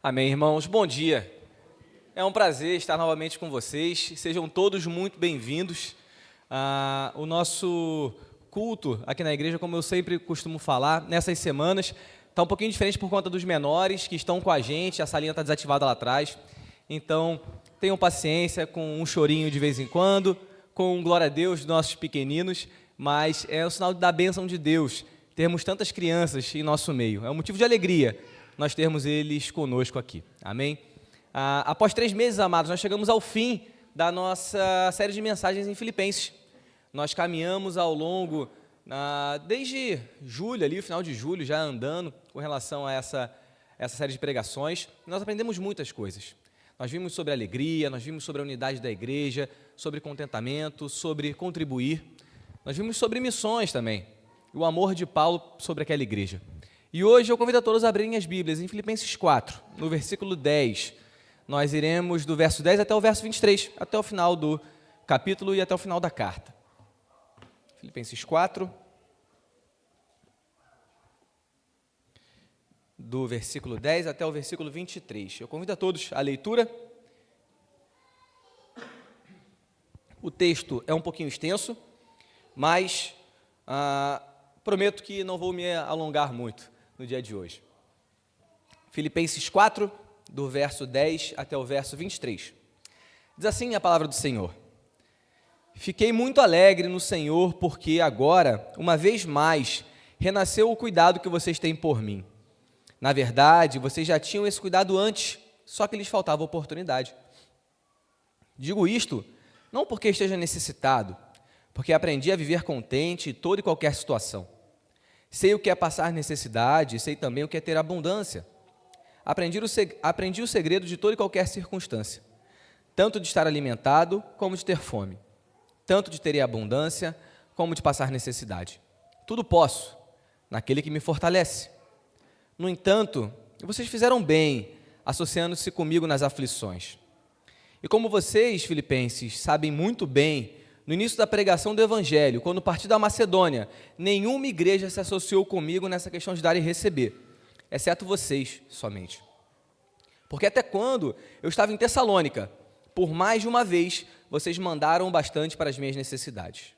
Amém, irmãos. Bom dia. É um prazer estar novamente com vocês. Sejam todos muito bem-vindos. O nosso culto aqui na igreja, como eu sempre costumo falar, nessas semanas, está um pouquinho diferente por conta dos menores que estão com a gente. A salinha está desativada lá atrás. Então, tenham paciência com um chorinho de vez em quando, com glória a Deus dos nossos pequeninos, mas é um sinal da bênção de Deus termos tantas crianças em nosso meio. É um motivo de alegria nós termos eles conosco aqui, amém? Após 3 meses, amados, nós chegamos ao fim da nossa série de mensagens em Filipenses. Nós caminhamos ao longo, desde julho, ali, o final de julho, já andando com relação a essa série de pregações. Nós aprendemos muitas coisas. Nós vimos sobre alegria, nós vimos sobre a unidade da igreja, sobre contentamento, sobre contribuir. Nós vimos sobre missões também, o amor de Paulo sobre aquela igreja. E hoje eu convido a todos a abrirem as Bíblias em Filipenses 4, no versículo 10. Nós iremos do verso 10 até o verso 23, até o final do capítulo e até o final da carta. Filipenses 4, do versículo 10 até o versículo 23. Eu convido a todos à leitura. O texto é um pouquinho extenso, mas prometo que não vou me alongar muito no dia de hoje. Filipenses 4, do verso 10 até o verso 23. Diz assim a palavra do Senhor: Fiquei muito alegre no Senhor, porque agora, uma vez mais, renasceu o cuidado que vocês têm por mim. Na verdade, vocês já tinham esse cuidado antes, só que lhes faltava oportunidade. Digo isto, não porque esteja necessitado, porque aprendi a viver contente em toda e qualquer situação. Sei o que é passar necessidade, sei também o que é ter abundância. Aprendi o segredo de toda e qualquer circunstância, tanto de estar alimentado como de ter fome, tanto de ter abundância como de passar necessidade. Tudo posso, naquele que me fortalece. No entanto, vocês fizeram bem, associando-se comigo nas aflições. E como vocês, filipenses, sabem muito bem, no início da pregação do Evangelho, quando parti da Macedônia, nenhuma igreja se associou comigo nessa questão de dar e receber, exceto vocês somente. Porque até quando eu estava em Tessalônica, por mais de uma vez, vocês mandaram bastante para as minhas necessidades.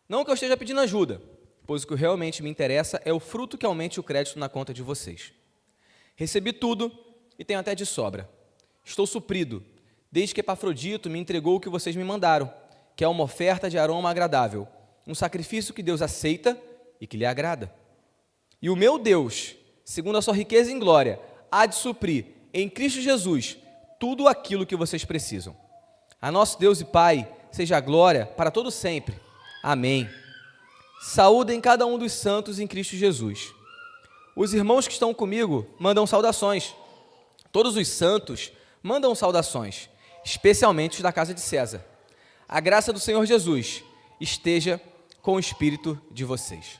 Não que eu esteja pedindo ajuda, pois o que realmente me interessa é o fruto que aumente o crédito na conta de vocês. Recebi tudo e tenho até de sobra. Estou suprido, desde que Epafrodito me entregou o que vocês me mandaram, que é uma oferta de aroma agradável, um sacrifício que Deus aceita e que lhe agrada. E o meu Deus, segundo a sua riqueza em glória, há de suprir, em Cristo Jesus, tudo aquilo que vocês precisam. A nosso Deus e Pai, seja a glória para todo sempre. Amém. Saúdem cada um dos santos em Cristo Jesus. Os irmãos que estão comigo mandam saudações. Todos os santos mandam saudações, especialmente os da casa de César. A graça do Senhor Jesus esteja com o espírito de vocês.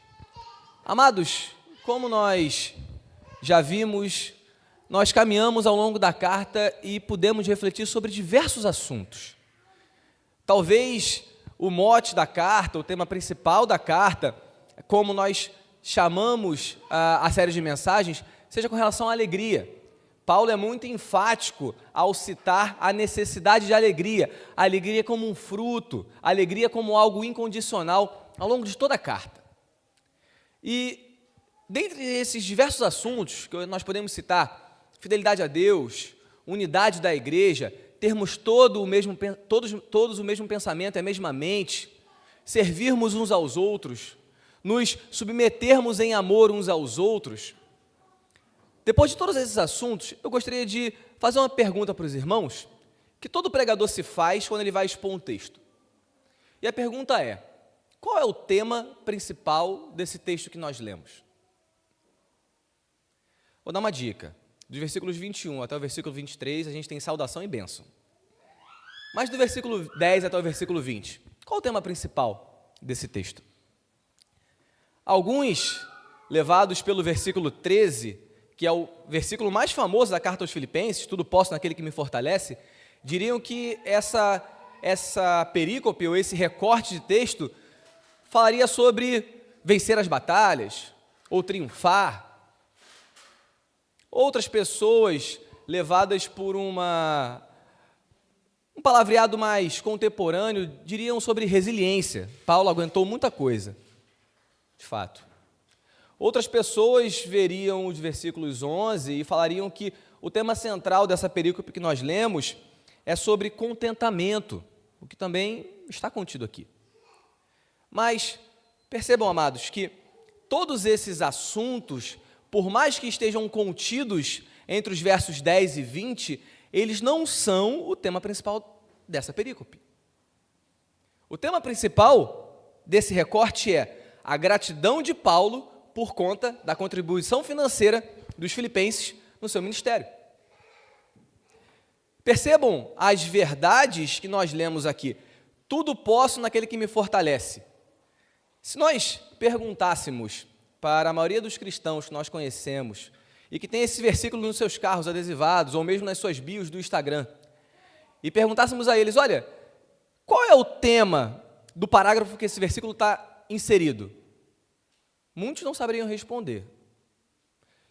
Amados, como nós já vimos, nós caminhamos ao longo da carta e pudemos refletir sobre diversos assuntos. Talvez o mote da carta, o tema principal da carta, como nós chamamos a série de mensagens, seja com relação à alegria. Paulo é muito enfático ao citar a necessidade de alegria, a alegria como um fruto, a alegria como algo incondicional ao longo de toda a carta. E dentre esses diversos assuntos que nós podemos citar, fidelidade a Deus, unidade da igreja, termos todos o mesmo pensamento e a mesma mente, servirmos uns aos outros, nos submetermos em amor uns aos outros. Depois de todos esses assuntos, eu gostaria de fazer uma pergunta para os irmãos, que todo pregador se faz quando ele vai expor um texto. E a pergunta é: qual é o tema principal desse texto que nós lemos? Vou dar uma dica. Dos versículos 21 até o versículo 23, a gente tem saudação e bênção. Mas do versículo 10 até o versículo 20, qual o tema principal desse texto? Alguns, levados pelo versículo 13, que é o versículo mais famoso da carta aos Filipenses, tudo posso naquele que me fortalece, diriam que essa perícope, ou esse recorte de texto, falaria sobre vencer as batalhas, ou triunfar, Outras pessoas, levadas por um palavreado mais contemporâneo, diriam sobre resiliência. Paulo aguentou muita coisa, de fato. Outras pessoas veriam os versículos 11 e falariam que o tema central dessa perícope que nós lemos é sobre contentamento, o que também está contido aqui. Mas percebam, amados, que todos esses assuntos, por mais que estejam contidos entre os versos 10 e 20, eles não são o tema principal dessa perícope. O tema principal desse recorte é a gratidão de Paulo por conta da contribuição financeira dos filipenses no seu ministério. Percebam as verdades que nós lemos aqui. Tudo posso naquele que me fortalece. Se nós perguntássemos para a maioria dos cristãos que nós conhecemos e que tem esse versículo nos seus carros adesivados ou mesmo nas suas bios do Instagram, e perguntássemos a eles, olha, qual é o tema do parágrafo que esse versículo está inserido? Muitos não saberiam responder.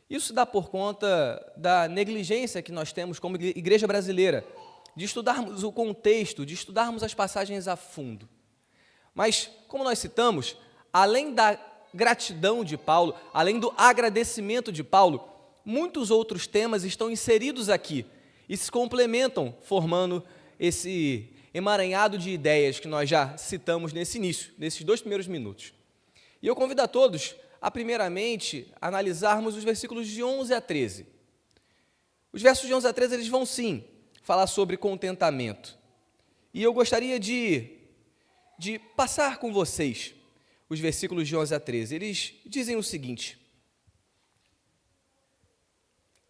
Isso se dá por conta da negligência que nós temos como igreja brasileira, de estudarmos o contexto, de estudarmos as passagens a fundo. Mas, como nós citamos, além da gratidão de Paulo, além do agradecimento de Paulo, muitos outros temas estão inseridos aqui e se complementam, formando esse emaranhado de ideias que nós já citamos nesse início, nesses 2 primeiros minutos. E eu convido a todos a, primeiramente, analisarmos os versículos de 11 a 13. Os versos de 11 a 13, eles vão, sim, falar sobre contentamento. E eu gostaria de passar com vocês os versículos de 11 a 13. Eles dizem o seguinte: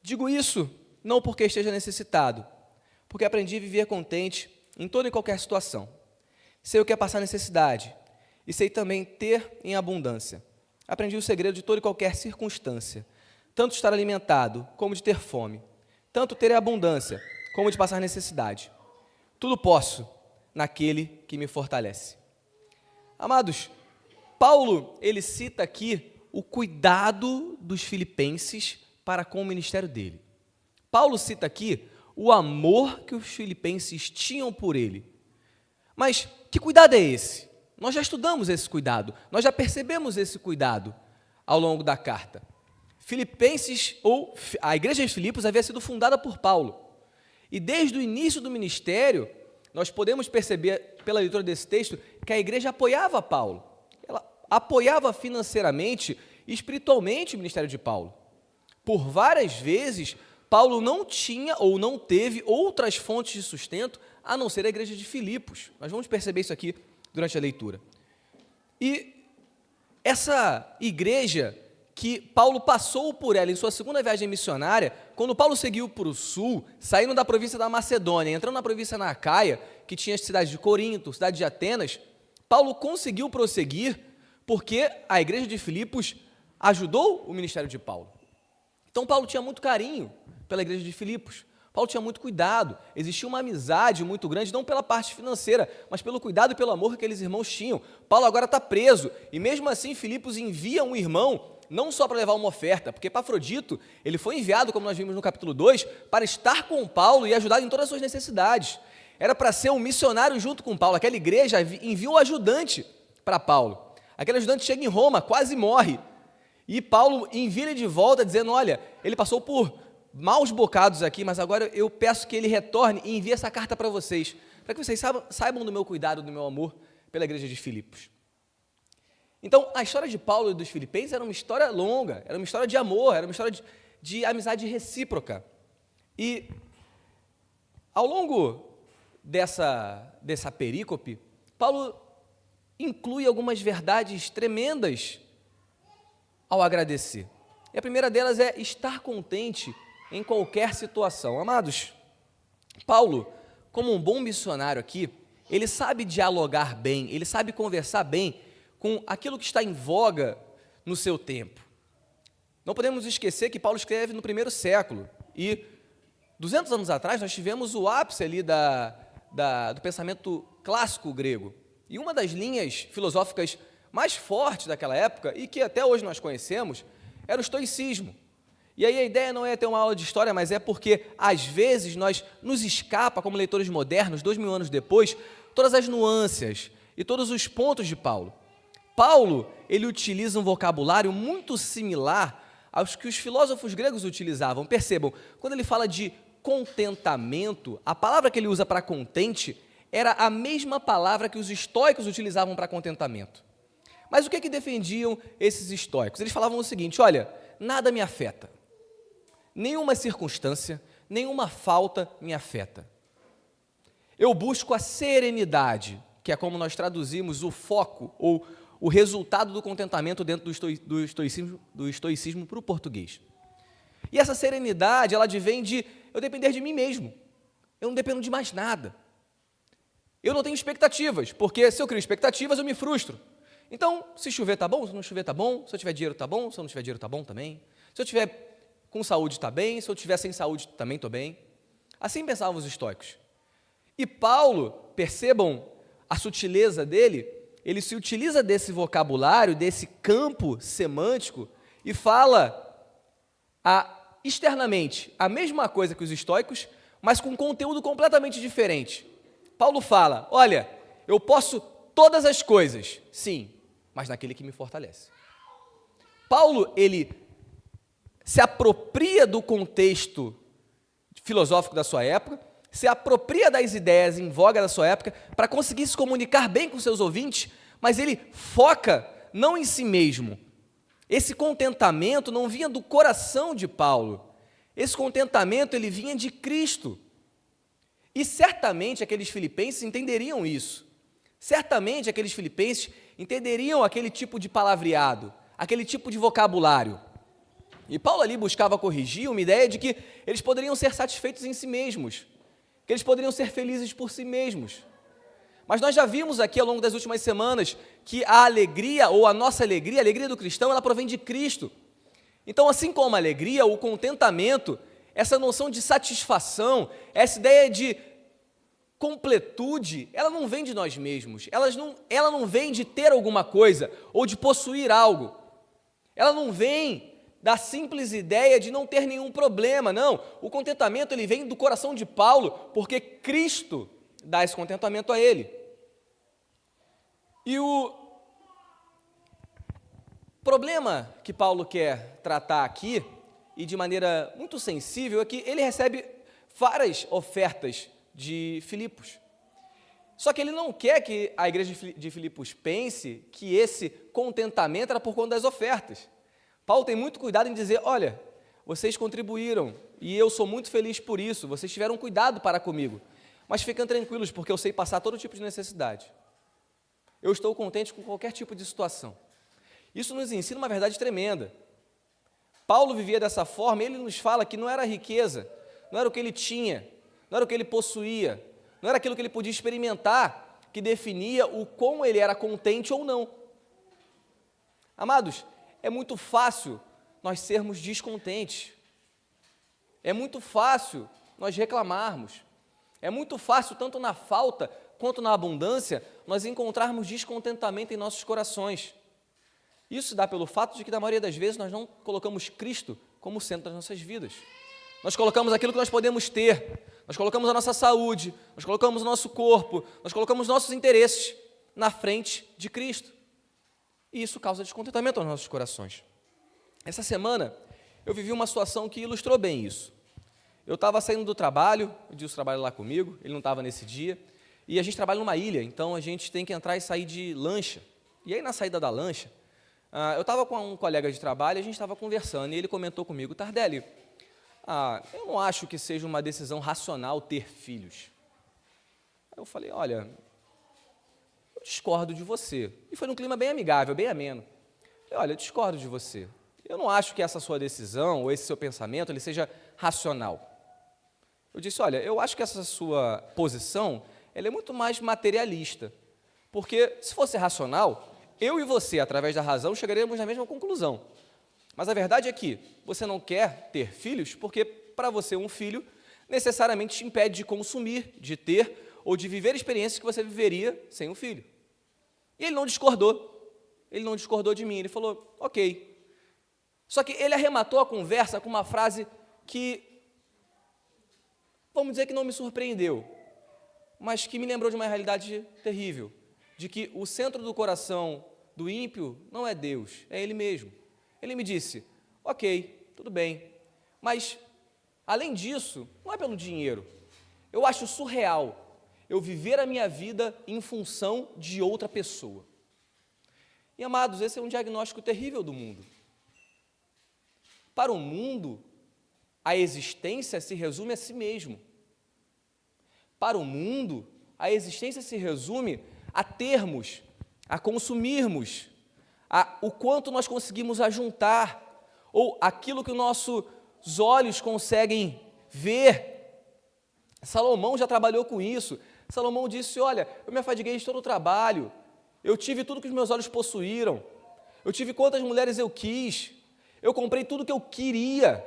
digo isso não porque esteja necessitado, porque aprendi a viver contente em toda e qualquer situação. Sei o que é passar necessidade e sei também ter em abundância. Aprendi o segredo de toda e qualquer circunstância, tanto estar alimentado como de ter fome, tanto ter abundância como de passar necessidade. Tudo posso naquele que me fortalece. Amados, Paulo, ele cita aqui o cuidado dos filipenses para com o ministério dele. Paulo cita aqui o amor que os filipenses tinham por ele. Mas que cuidado é esse? Nós já estudamos esse cuidado, nós já percebemos esse cuidado ao longo da carta. Filipenses, ou a igreja de Filipos, havia sido fundada por Paulo. E desde o início do ministério, nós podemos perceber, pela leitura desse texto, que a igreja apoiava Paulo. Ela apoiava financeiramente e espiritualmente o ministério de Paulo. Por várias vezes, Paulo não tinha ou não teve outras fontes de sustento a não ser a igreja de Filipos. Nós vamos perceber isso aqui durante a leitura. E essa igreja que Paulo passou por ela em sua segunda viagem missionária, quando Paulo seguiu para o sul, saindo da província da Macedônia, entrando na província da Acaia, que tinha a cidade de Corinto, cidade de Atenas, Paulo conseguiu prosseguir porque a igreja de Filipos ajudou o ministério de Paulo. Então Paulo tinha muito carinho pela igreja de Filipos. Paulo tinha muito cuidado, existia uma amizade muito grande, não pela parte financeira, mas pelo cuidado e pelo amor que aqueles irmãos tinham. Paulo agora está preso, e mesmo assim Filipos envia um irmão, não só para levar uma oferta, porque Epafrodito, ele foi enviado, como nós vimos no capítulo 2, para estar com Paulo e ajudar em todas as suas necessidades. Era para ser um missionário junto com Paulo. Aquela igreja envia um ajudante para Paulo. Aquele ajudante chega em Roma, quase morre, e Paulo envia ele de volta, dizendo, olha, ele passou por maus bocados aqui, mas agora eu peço que ele retorne e envie essa carta para vocês, para que vocês saibam do meu cuidado, do meu amor pela igreja de Filipos. Então, a história de Paulo e dos filipenses era uma história longa, era uma história de amor, era uma história de amizade recíproca. E, ao longo dessa perícope, Paulo inclui algumas verdades tremendas ao agradecer. E a primeira delas é estar contente em qualquer situação. Amados, Paulo, como um bom missionário aqui, ele sabe dialogar bem, ele sabe conversar bem com aquilo que está em voga no seu tempo. Não podemos esquecer que Paulo escreve no 1º século, e 200 anos atrás nós tivemos o ápice ali do pensamento clássico grego, e uma das linhas filosóficas mais fortes daquela época, e que até hoje nós conhecemos, era o estoicismo. E aí a ideia não é ter uma aula de história, mas é porque, às vezes, nos escapa, como leitores modernos, 2000 anos depois, todas as nuances e todos os pontos de Paulo. Paulo, ele utiliza um vocabulário muito similar aos que os filósofos gregos utilizavam. Percebam, quando ele fala de contentamento, a palavra que ele usa para contente era a mesma palavra que os estoicos utilizavam para contentamento. Mas o que defendiam esses estoicos? Eles falavam o seguinte: olha, nada me afeta. Nenhuma circunstância, nenhuma falta me afeta. Eu busco a serenidade, que é como nós traduzimos o foco ou o resultado do contentamento dentro do estoicismo para o português. E essa serenidade, ela advém de eu depender de mim mesmo. Eu não dependo de mais nada. Eu não tenho expectativas, porque se eu crio expectativas, eu me frustro. Então, se chover tá bom, se não chover tá bom, se eu tiver dinheiro tá bom, se eu não tiver dinheiro tá bom também. Se eu tiver com saúde está bem, se eu estiver sem saúde também estou bem. Assim pensavam os estoicos. E Paulo, percebam a sutileza dele, ele se utiliza desse vocabulário, desse campo semântico e fala externamente a mesma coisa que os estoicos, mas com conteúdo completamente diferente. Paulo fala: olha, eu posso todas as coisas, sim, mas naquele que me fortalece. Paulo, ele se apropria do contexto filosófico da sua época, se apropria das ideias em voga da sua época para conseguir se comunicar bem com seus ouvintes, mas ele foca não em si mesmo. Esse contentamento não vinha do coração de Paulo. Esse contentamento, ele vinha de Cristo. E certamente aqueles filipenses entenderiam isso. Certamente aqueles filipenses entenderiam aquele tipo de palavreado, aquele tipo de vocabulário. E Paulo ali buscava corrigir uma ideia de que eles poderiam ser satisfeitos em si mesmos, que eles poderiam ser felizes por si mesmos. Mas nós já vimos aqui ao longo das últimas semanas que a alegria, ou a nossa alegria, a alegria do cristão, ela provém de Cristo. Então, assim como a alegria, o contentamento, essa noção de satisfação, essa ideia de completude, ela não vem de nós mesmos, ela não vem de ter alguma coisa ou de possuir algo. Ela não vem da simples ideia de não ter nenhum problema, não. O contentamento, ele vem do coração de Paulo, porque Cristo dá esse contentamento a ele. E o problema que Paulo quer tratar aqui, e de maneira muito sensível, é que ele recebe várias ofertas de Filipos. Só que ele não quer que a igreja de Filipos pense que esse contentamento era por conta das ofertas. Paulo tem muito cuidado em dizer: olha, vocês contribuíram e eu sou muito feliz por isso, vocês tiveram cuidado para comigo, mas fiquem tranquilos porque eu sei passar todo tipo de necessidade. Eu estou contente com qualquer tipo de situação. Isso nos ensina uma verdade tremenda. Paulo vivia dessa forma, ele nos fala que não era a riqueza, não era o que ele tinha, não era o que ele possuía, não era aquilo que ele podia experimentar que definia o quão ele era contente ou não. Amados, é muito fácil nós sermos descontentes. É muito fácil nós reclamarmos. É muito fácil, tanto na falta quanto na abundância, nós encontrarmos descontentamento em nossos corações. Isso se dá pelo fato de que, na maioria das vezes, nós não colocamos Cristo como centro das nossas vidas. Nós colocamos aquilo que nós podemos ter, nós colocamos a nossa saúde, nós colocamos o nosso corpo, nós colocamos nossos interesses na frente de Cristo. E isso causa descontentamento aos nossos corações. Essa semana, eu vivi uma situação que ilustrou bem isso. Eu estava saindo do trabalho, o Dilson trabalha lá comigo, ele não estava nesse dia, e a gente trabalha numa ilha, então a gente tem que entrar e sair de lancha. E aí, na saída da lancha, eu estava com um colega de trabalho, a gente estava conversando, e ele comentou comigo: Tardelli, eu não acho que seja uma decisão racional ter filhos. Aí eu falei: olha, eu discordo de você. E foi num clima bem amigável, bem ameno. Eu falei: olha, eu discordo de você. Eu não acho que essa sua decisão, ou esse seu pensamento, ele seja racional. Eu disse: olha, eu acho que essa sua posição, ela é muito mais materialista. Porque, se fosse racional, eu e você, através da razão, chegaríamos na mesma conclusão. Mas a verdade é que você não quer ter filhos porque, para você, um filho necessariamente te impede de consumir, de ter ou de viver experiências que você viveria sem um filho. E ele não discordou de mim, ele falou: ok, Só que ele arrematou a conversa com uma frase que, vamos dizer que não me surpreendeu, mas que me lembrou de uma realidade terrível, de que o centro do coração do ímpio não é Deus, é ele mesmo. Ele me disse, ok, tudo bem, mas, além disso, não é pelo dinheiro. Eu acho surreal eu viver a minha vida em função de outra pessoa. E, amados, esse é um diagnóstico terrível do mundo. Para o mundo, a existência se resume a si mesmo. Para o mundo, a existência se resume a termos, a consumirmos, a o quanto nós conseguimos ajuntar, ou aquilo que os nossos olhos conseguem ver. Salomão já trabalhou com isso. Salomão disse, olha, eu me afadiguei de todo o trabalho, eu tive tudo que os meus olhos possuíram, eu tive quantas mulheres eu quis, eu comprei tudo que eu queria.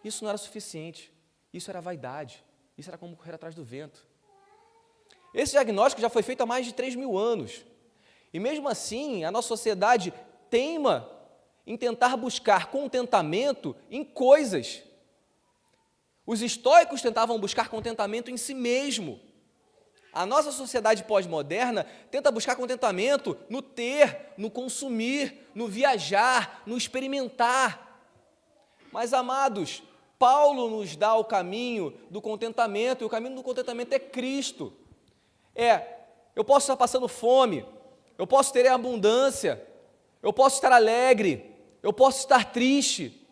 Isso não era suficiente, isso era vaidade, isso era como correr atrás do vento. Esse diagnóstico já foi feito há mais de 3.000 anos, e mesmo assim a nossa sociedade teima em tentar buscar contentamento em coisas. Os estoicos tentavam buscar contentamento em si mesmo. A nossa sociedade pós-moderna tenta buscar contentamento no ter, no consumir, no viajar, no experimentar. Mas, amados, Paulo nos dá o caminho do contentamento, e o caminho do contentamento é Cristo. Eu posso estar passando fome, eu posso ter abundância, eu posso estar alegre, eu posso estar triste,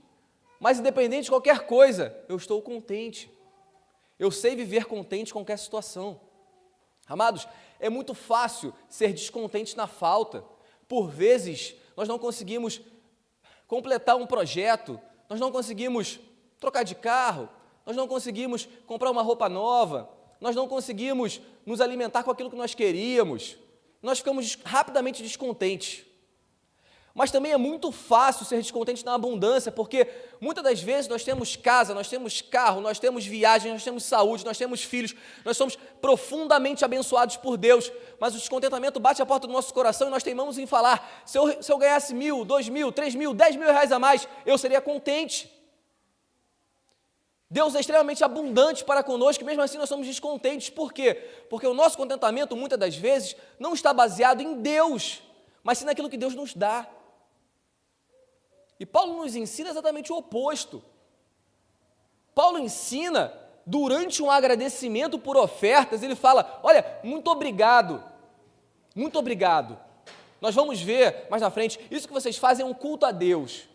mas independente de qualquer coisa, eu estou contente. Eu sei viver contente com qualquer situação. Amados, é muito fácil ser descontente na falta. Por vezes, nós não conseguimos completar um projeto, nós não conseguimos trocar de carro, nós não conseguimos comprar uma roupa nova, nós não conseguimos nos alimentar com aquilo que nós queríamos, nós ficamos rapidamente descontentes. Mas também é muito fácil ser descontente na abundância, porque muitas das vezes nós temos casa, nós temos carro, nós temos viagem, nós temos saúde, nós temos filhos, nós somos profundamente abençoados por Deus, mas o descontentamento bate a porta do nosso coração e nós teimamos em falar, se eu ganhasse 1.000, 2.000, 3.000, 10.000 reais a mais, eu seria contente. Deus é extremamente abundante para conosco, e mesmo assim nós somos descontentes. Por quê? Porque o nosso contentamento, muitas das vezes, não está baseado em Deus, mas sim naquilo que Deus nos dá. E Paulo nos ensina exatamente o oposto. Paulo ensina, durante um agradecimento por ofertas, ele fala, olha, muito obrigado, nós vamos ver mais na frente, isso que vocês fazem é um culto a Deus.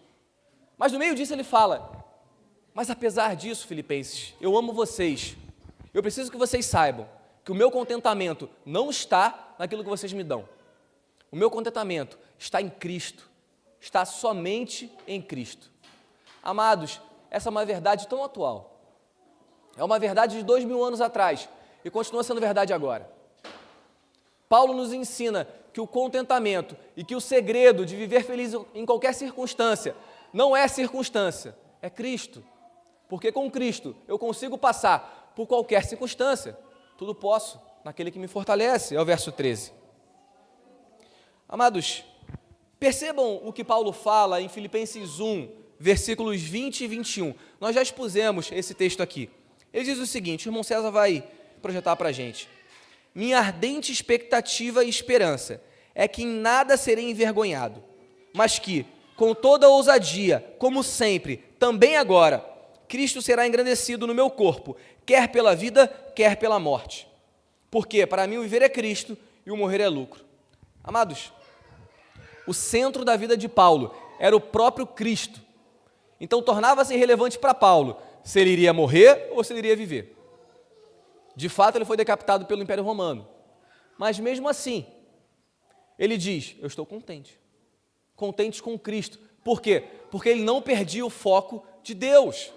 Mas no meio disso ele fala, mas apesar disso, filipenses, eu amo vocês, eu preciso que vocês saibam que o meu contentamento não está naquilo que vocês me dão, o meu contentamento está em Cristo, está somente em Cristo. Amados, essa é uma verdade tão atual, é uma verdade de 2.000 anos atrás, e continua sendo verdade agora. Paulo nos ensina que o contentamento e que o segredo de viver feliz em qualquer circunstância, não é circunstância, é Cristo, porque com Cristo eu consigo passar por qualquer circunstância, tudo posso naquele que me fortalece, é o verso 13. Amados, percebam o que Paulo fala em Filipenses 1, versículos 20 e 21. Nós já expusemos esse texto aqui. Ele diz o seguinte, o irmão César vai projetar para a gente. Minha ardente expectativa e esperança é que em nada serei envergonhado, mas que, com toda ousadia, como sempre, também agora, Cristo será engrandecido no meu corpo, quer pela vida, quer pela morte. Porque para mim o viver é Cristo e o morrer é lucro. Amados, o centro da vida de Paulo era o próprio Cristo. Então tornava-se irrelevante para Paulo se ele iria morrer ou se ele iria viver. De fato, ele foi decapitado pelo Império Romano. Mas mesmo assim, ele diz, eu estou contente. Contente com Cristo. Por quê? Porque ele não perdia o foco de Deus.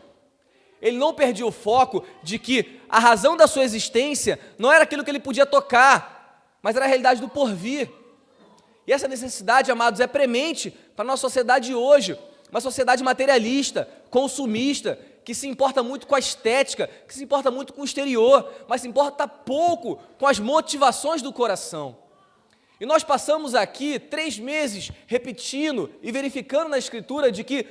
Ele não perdia o foco de que a razão da sua existência não era aquilo que ele podia tocar, mas era a realidade do porvir. E essa necessidade, amados, é premente para a nossa sociedade hoje, uma sociedade materialista, consumista, que se importa muito com a estética, que se importa muito com o exterior, mas se importa pouco com as motivações do coração. E nós passamos aqui 3 meses repetindo e verificando na Escritura de que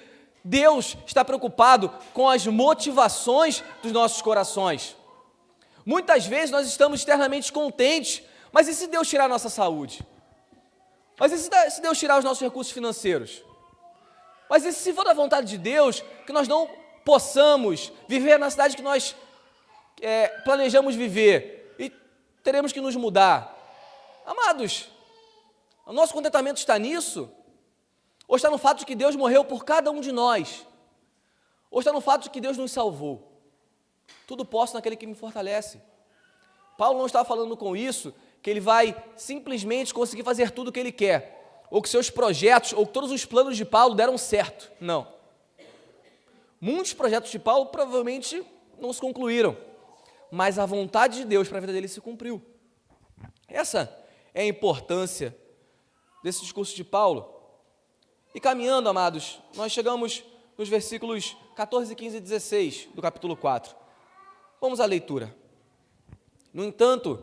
Deus está preocupado com as motivações dos nossos corações. Muitas vezes nós estamos externamente contentes, mas e se Deus tirar a nossa saúde? Mas e se Deus tirar os nossos recursos financeiros? Mas e se for da vontade de Deus, que nós não possamos viver na cidade que nós planejamos viver e teremos que nos mudar? Amados, o nosso contentamento está nisso? Ou está no fato de que Deus morreu por cada um de nós? Ou está no fato de que Deus nos salvou? Tudo posso naquele que me fortalece. Paulo não está falando com isso que ele vai simplesmente conseguir fazer tudo o que ele quer, ou que seus projetos, ou que todos os planos de Paulo deram certo. Não. Muitos projetos de Paulo provavelmente não se concluíram, mas a vontade de Deus para a vida dele se cumpriu. Essa é a importância desse discurso de Paulo. E caminhando, amados, nós chegamos nos versículos 14, 15 e 16 do capítulo 4. Vamos à leitura. No entanto,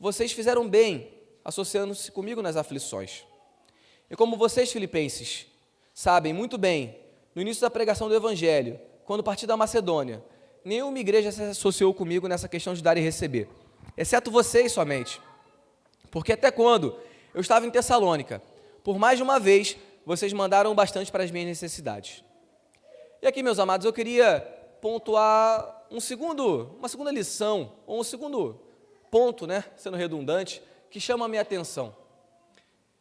vocês fizeram bem associando-se comigo nas aflições. E como vocês, filipenses, sabem muito bem, no início da pregação do Evangelho, quando parti da Macedônia, nenhuma igreja se associou comigo nessa questão de dar e receber, exceto vocês somente. Porque até quando eu estava em Tessalônica, por mais de uma vez, vocês mandaram bastante para as minhas necessidades. E aqui, meus amados, eu queria pontuar uma segunda lição, ou um segundo ponto, sendo redundante, que chama a minha atenção.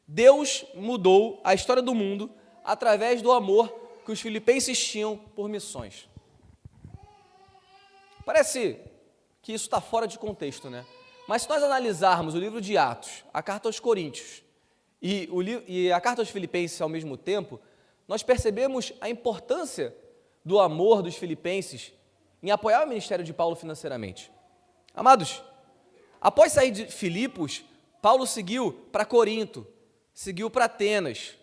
Deus mudou a história do mundo através do amor que os filipenses tinham por missões. Parece que isso está fora de contexto, Mas se nós analisarmos o livro de Atos, a carta aos Coríntios e a carta aos Filipenses ao mesmo tempo, nós percebemos a importância do amor dos filipenses em apoiar o ministério de Paulo financeiramente. Amados, após sair de Filipos, Paulo seguiu para Corinto, seguiu para Atenas.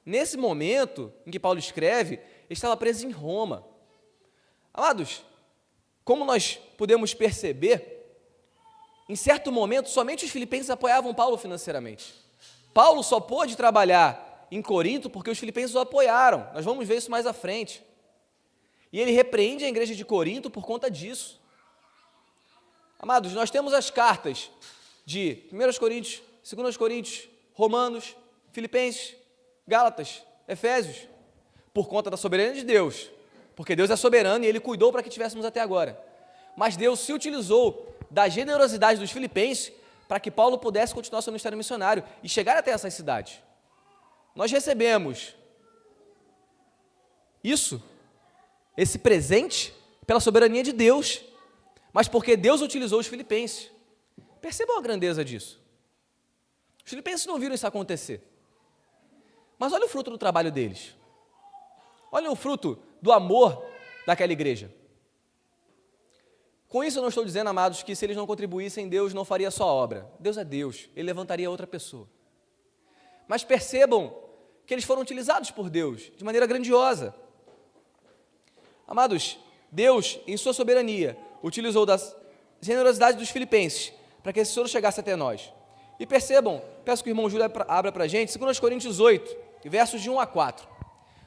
Nesse momento em que Paulo escreve, ele estava preso em Roma. Amados, como nós podemos perceber, em certo momento, somente os filipenses apoiavam Paulo financeiramente. Paulo só pôde trabalhar em Corinto porque os filipenses o apoiaram. Nós vamos ver isso mais à frente. E ele repreende a igreja de Corinto por conta disso. Amados, nós temos as cartas de 1 Coríntios, 2 Coríntios, Romanos, Filipenses, Gálatas, Efésios, por conta da soberania de Deus, porque Deus é soberano e Ele cuidou para que tivéssemos até agora. Mas Deus se utilizou da generosidade dos filipenses para que Paulo pudesse continuar seu ministério missionário e chegar até essas cidades. Nós recebemos esse presente, pela soberania de Deus, mas porque Deus utilizou os filipenses. Percebam a grandeza disso. Os filipenses não viram isso acontecer. Mas olha o fruto do trabalho deles. Olha o fruto do amor daquela igreja. Com isso eu não estou dizendo, amados, que se eles não contribuíssem, Deus não faria só obra. Deus é Deus, Ele levantaria outra pessoa. Mas percebam que eles foram utilizados por Deus de maneira grandiosa. Amados, Deus, em sua soberania, utilizou da generosidade dos filipenses para que esse tesouro chegasse até nós. E percebam, peço que o irmão Júlio abra para a gente, 2 Coríntios 8, versos de 1 a 4.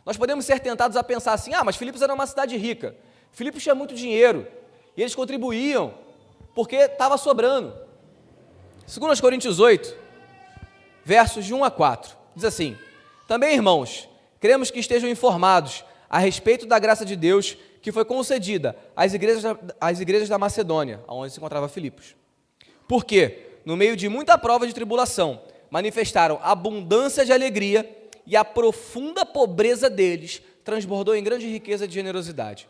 Nós podemos ser tentados a pensar assim, mas Filipos era uma cidade rica, Filipos tinha muito dinheiro, e eles contribuíam, porque estava sobrando. 2 Coríntios 8, versos de 1 a 4, diz assim: também, irmãos, queremos que estejam informados a respeito da graça de Deus que foi concedida às igrejas da Macedônia, onde se encontrava Filipos. Porque, no meio de muita prova de tribulação, manifestaram abundância de alegria e a profunda pobreza deles transbordou em grande riqueza de generosidade.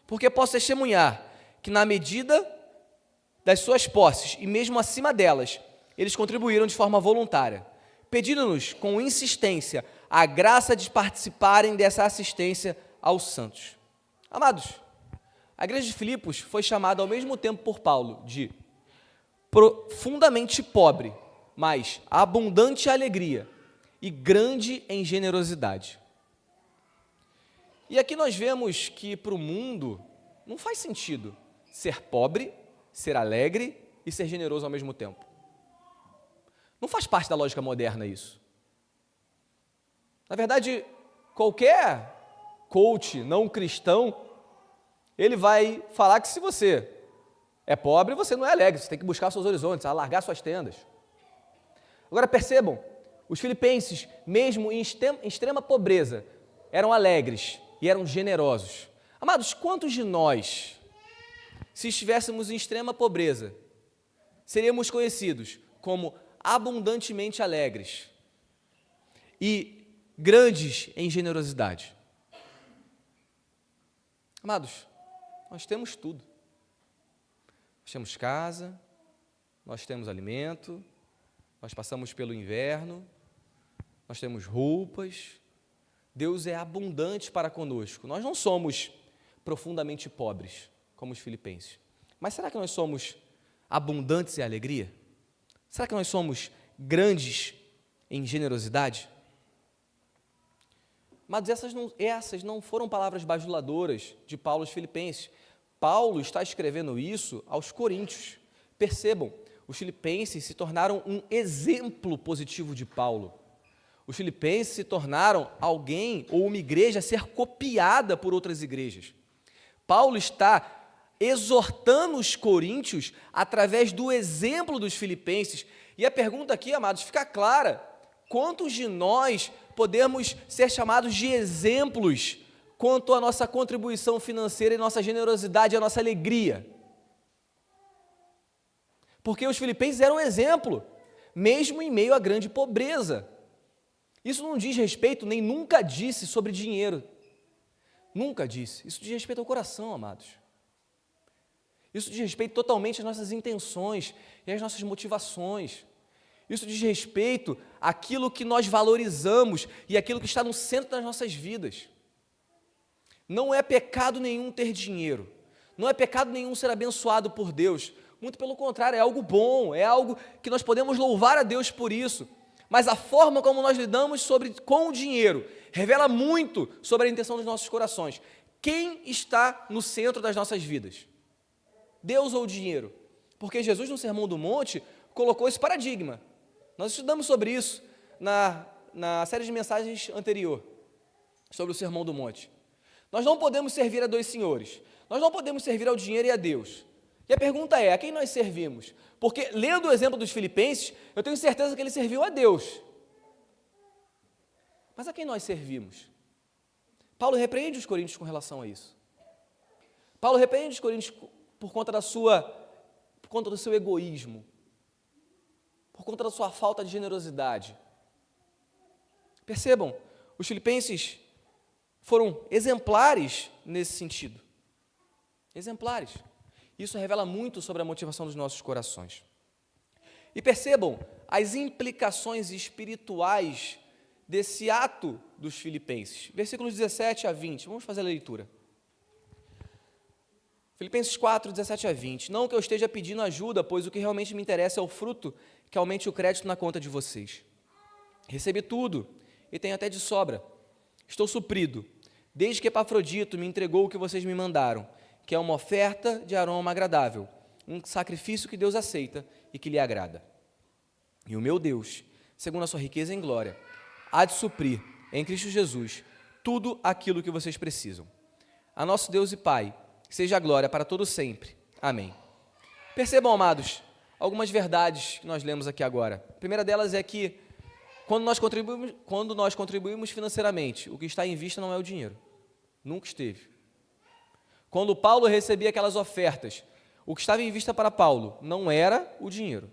Porque posso testemunhar que na medida das suas posses e mesmo acima delas, eles contribuíram de forma voluntária, pedindo-nos com insistência a graça de participarem dessa assistência aos santos. Amados, a igreja de Filipos foi chamada ao mesmo tempo por Paulo de profundamente pobre, mas abundante em alegria e grande em generosidade. E aqui nós vemos que para o mundo não faz sentido ser pobre, ser alegre e ser generoso ao mesmo tempo. Não faz parte da lógica moderna isso. Na verdade, qualquer coach não cristão, ele vai falar que se você é pobre, você não é alegre, você tem que buscar seus horizontes, alargar suas tendas. Agora percebam, os filipenses, mesmo em extrema pobreza, eram alegres e eram generosos. Amados, quantos de nós, se estivéssemos em extrema pobreza, seríamos conhecidos como abundantemente alegres e grandes em generosidade? Amados, nós temos tudo. Nós temos casa, nós temos alimento, nós passamos pelo inverno, nós temos roupas. Deus é abundante para conosco. Nós não somos profundamente pobres, como os filipenses. Mas será que nós somos abundantes em alegria? Será que nós somos grandes em generosidade? Mas essas não foram palavras bajuladoras de Paulo aos filipenses. Paulo está escrevendo isso aos coríntios. Percebam, os filipenses se tornaram um exemplo positivo de Paulo. Os filipenses se tornaram alguém ou uma igreja a ser copiada por outras igrejas. Paulo está exortando os coríntios através do exemplo dos filipenses. E a pergunta aqui, amados, fica clara: quantos de nós podemos ser chamados de exemplos quanto à nossa contribuição financeira e nossa generosidade e a nossa alegria? Porque os filipenses eram um exemplo, mesmo em meio à grande pobreza. Isso não diz respeito, nem nunca disse sobre dinheiro. Nunca disse. Isso diz respeito ao coração, amados. Isso diz respeito totalmente às nossas intenções e às nossas motivações. Isso diz respeito àquilo que nós valorizamos e àquilo que está no centro das nossas vidas. Não é pecado nenhum ter dinheiro. Não é pecado nenhum ser abençoado por Deus. Muito pelo contrário, é algo bom, é algo que nós podemos louvar a Deus por isso. Mas a forma como nós lidamos com o dinheiro revela muito sobre a intenção dos nossos corações. Quem está no centro das nossas vidas? Deus ou o dinheiro? Porque Jesus, no Sermão do Monte, colocou esse paradigma. Nós estudamos sobre isso na série de mensagens anterior, sobre o Sermão do Monte. Nós não podemos servir a dois senhores. Nós não podemos servir ao dinheiro e a Deus. E a pergunta é, a quem nós servimos? Porque, lendo o exemplo dos filipenses, eu tenho certeza que ele serviu a Deus. Mas a quem nós servimos? Paulo repreende os coríntios com relação a isso. Paulo repreende os coríntios por conta do seu egoísmo, por conta da sua falta de generosidade. Percebam, os filipenses foram exemplares nesse sentido. Exemplares. Isso revela muito sobre a motivação dos nossos corações. E percebam as implicações espirituais desse ato dos filipenses. Versículos 17 a 20. Vamos fazer a leitura. Filipenses 4, 17 a 20. Não que eu esteja pedindo ajuda, pois o que realmente me interessa é o fruto que aumente o crédito na conta de vocês. Recebi tudo e tenho até de sobra. Estou suprido, desde que Epafrodito me entregou o que vocês me mandaram, que é uma oferta de aroma agradável, um sacrifício que Deus aceita e que lhe agrada. E o meu Deus, segundo a sua riqueza em glória, há de suprir, em Cristo Jesus, tudo aquilo que vocês precisam. A nosso Deus e Pai, seja a glória para todo sempre. Amém. Percebam, amados, algumas verdades que nós lemos aqui agora. A primeira delas é que, quando nós contribuímos financeiramente, o que está em vista não é o dinheiro. Nunca esteve. Quando Paulo recebia aquelas ofertas, o que estava em vista para Paulo não era o dinheiro.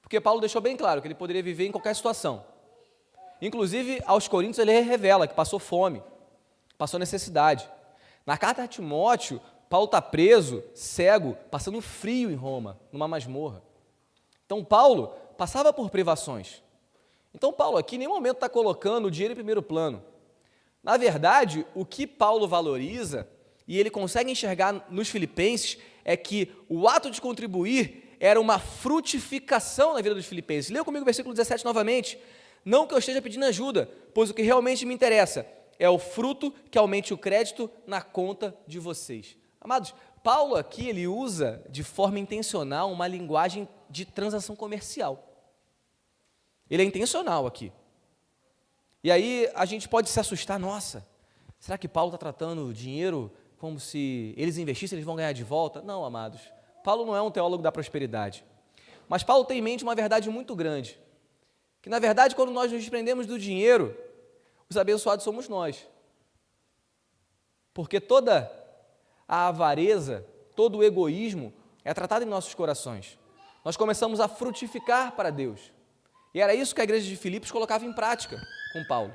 Porque Paulo deixou bem claro que ele poderia viver em qualquer situação. Inclusive, aos Coríntios ele revela que passou fome, passou necessidade. Na carta a Timóteo, Paulo está preso, cego, passando frio em Roma, numa masmorra. Então, Paulo passava por privações. Então, Paulo aqui em nenhum momento está colocando o dinheiro em primeiro plano. Na verdade, o que Paulo valoriza, e ele consegue enxergar nos filipenses, é que o ato de contribuir era uma frutificação na vida dos filipenses. Leia comigo o versículo 17 novamente. Não que eu esteja pedindo ajuda, pois o que realmente me interessa é o fruto que aumente o crédito na conta de vocês. Amados, Paulo aqui ele usa de forma intencional uma linguagem de transação comercial. Ele é intencional aqui. E aí a gente pode se assustar, nossa, Será que Paulo está tratando o dinheiro como se eles investissem, eles vão ganhar de volta? Não, amados. Paulo não é um teólogo da prosperidade. Mas Paulo tem em mente uma verdade muito grande. Que, na verdade, quando nós nos desprendemos do dinheiro, os abençoados somos nós. Porque toda a avareza, todo o egoísmo é tratado em nossos corações. Nós começamos a frutificar para Deus. E era isso que a igreja de Filipos colocava em prática com Paulo.